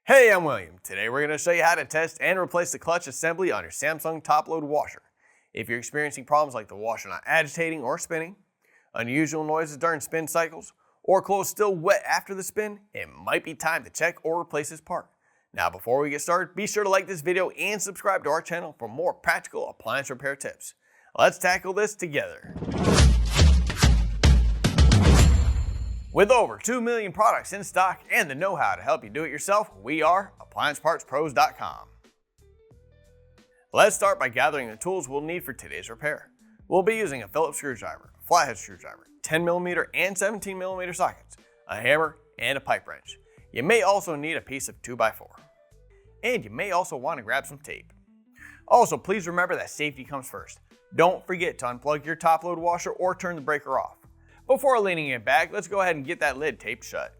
Hey, I'm William. Today we're going to show you how to test and replace the clutch assembly on your Samsung top-load washer. If you're experiencing problems like the washer not agitating or spinning, unusual noises during spin cycles, or clothes still wet after the spin, it might be time to check or replace this part. Now before we get started, be sure to like this video and subscribe to our channel for more practical appliance repair tips. Let's tackle this together. With over 2 million products in stock and the know-how to help you do it yourself, we are AppliancePartsPros.com. Let's start by gathering the tools we'll need for today's repair. We'll be using a Phillips screwdriver, a Flathead screwdriver, 10mm and 17mm sockets, a hammer, and a pipe wrench. You may also need a piece of 2x4. And you may also want to grab some tape. Also, please remember that safety comes first. Don't forget to unplug your top-load washer or turn the breaker off. Before leaning it back, let's go ahead and get that lid taped shut.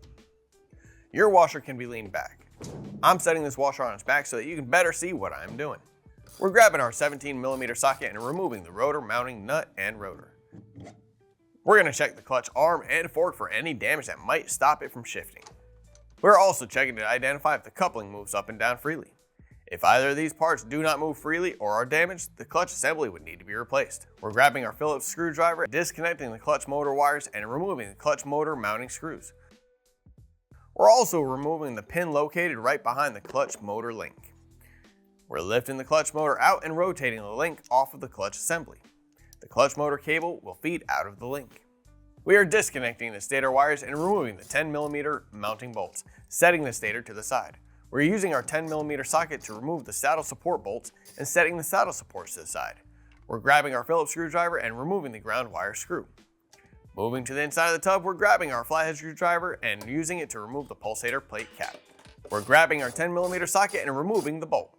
Your washer can be leaned back. I'm setting this washer on its back so that you can better see what I'm doing. We're grabbing our 17mm socket and removing the rotor mounting nut and rotor. We're going to check the clutch arm and fork for any damage that might stop it from shifting. We're also checking to identify if the coupling moves up and down freely. If either of these parts do not move freely or are damaged, the clutch assembly would need to be replaced. We're grabbing our Phillips screwdriver, disconnecting the clutch motor wires, and removing the clutch motor mounting screws. We're also removing the pin located right behind the clutch motor link. We're lifting the clutch motor out and rotating the link off of the clutch assembly. The clutch motor cable will feed out of the link. We are disconnecting the stator wires and removing the 10mm mounting bolts, setting the stator to the side. We're using our 10mm socket to remove the saddle support bolts and setting the saddle supports to the side. We're grabbing our Phillips screwdriver and removing the ground wire screw. Moving to the inside of the tub, we're grabbing our Flathead screwdriver and using it to remove the pulsator plate cap. We're grabbing our 10mm socket and removing the bolt.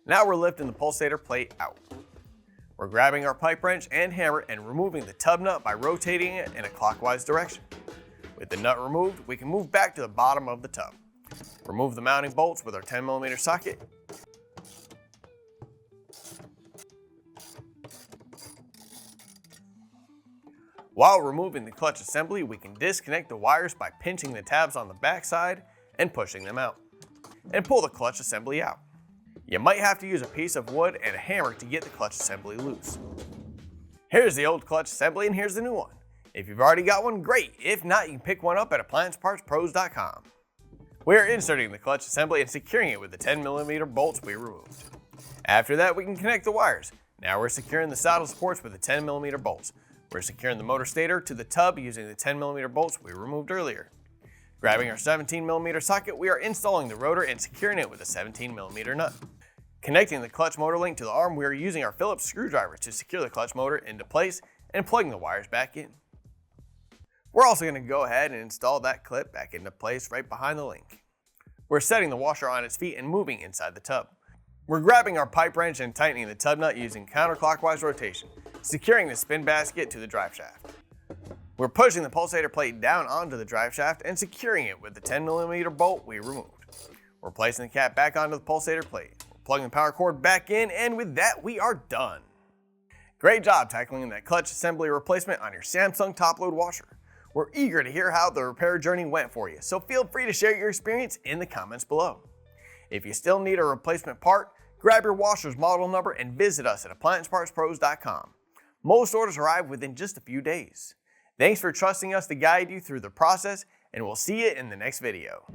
Now we're lifting the pulsator plate out. We're grabbing our pipe wrench and hammer and removing the tub nut by rotating it in a clockwise direction. With the nut removed, we can move back to the bottom of the tub. Remove the mounting bolts with our 10mm socket. While removing the clutch assembly, we can disconnect the wires by pinching the tabs on the back side and pushing them out, and pull the clutch assembly out. You might have to use a piece of wood and a hammer to get the clutch assembly loose. Here's the old clutch assembly and here's the new one. If you've already got one, great. If not, you can pick one up at AppliancePartsPros.com. We are inserting the clutch assembly and securing it with the 10mm bolts we removed. After that, we can connect the wires. Now we're securing the saddle supports with the 10mm bolts. We're securing the motor stator to the tub using the 10mm bolts we removed earlier. Grabbing our 17mm socket, we are installing the rotor and securing it with a 17mm nut. Connecting the clutch motor link to the arm, we are using our Phillips screwdriver to secure the clutch motor into place and plugging the wires back in. We're also going to go ahead and install that clip back into place right behind the link. We're setting the washer on its feet and moving inside the tub. We're grabbing our pipe wrench and tightening the tub nut using counterclockwise rotation, securing the spin basket to the drive shaft. We're pushing the pulsator plate down onto the drive shaft and securing it with the 10mm bolt we removed. We're placing the cap back onto the pulsator plate. We're plugging the power cord back in, and with that, we are done. Great job tackling that clutch assembly replacement on your Samsung top-load washer. We're eager to hear how the repair journey went for you, so feel free to share your experience in the comments below. If you still need a replacement part, grab your washer's model number and visit us at AppliancePartsPros.com. Most orders arrive within just a few days. Thanks for trusting us to guide you through the process, and we'll see you in the next video.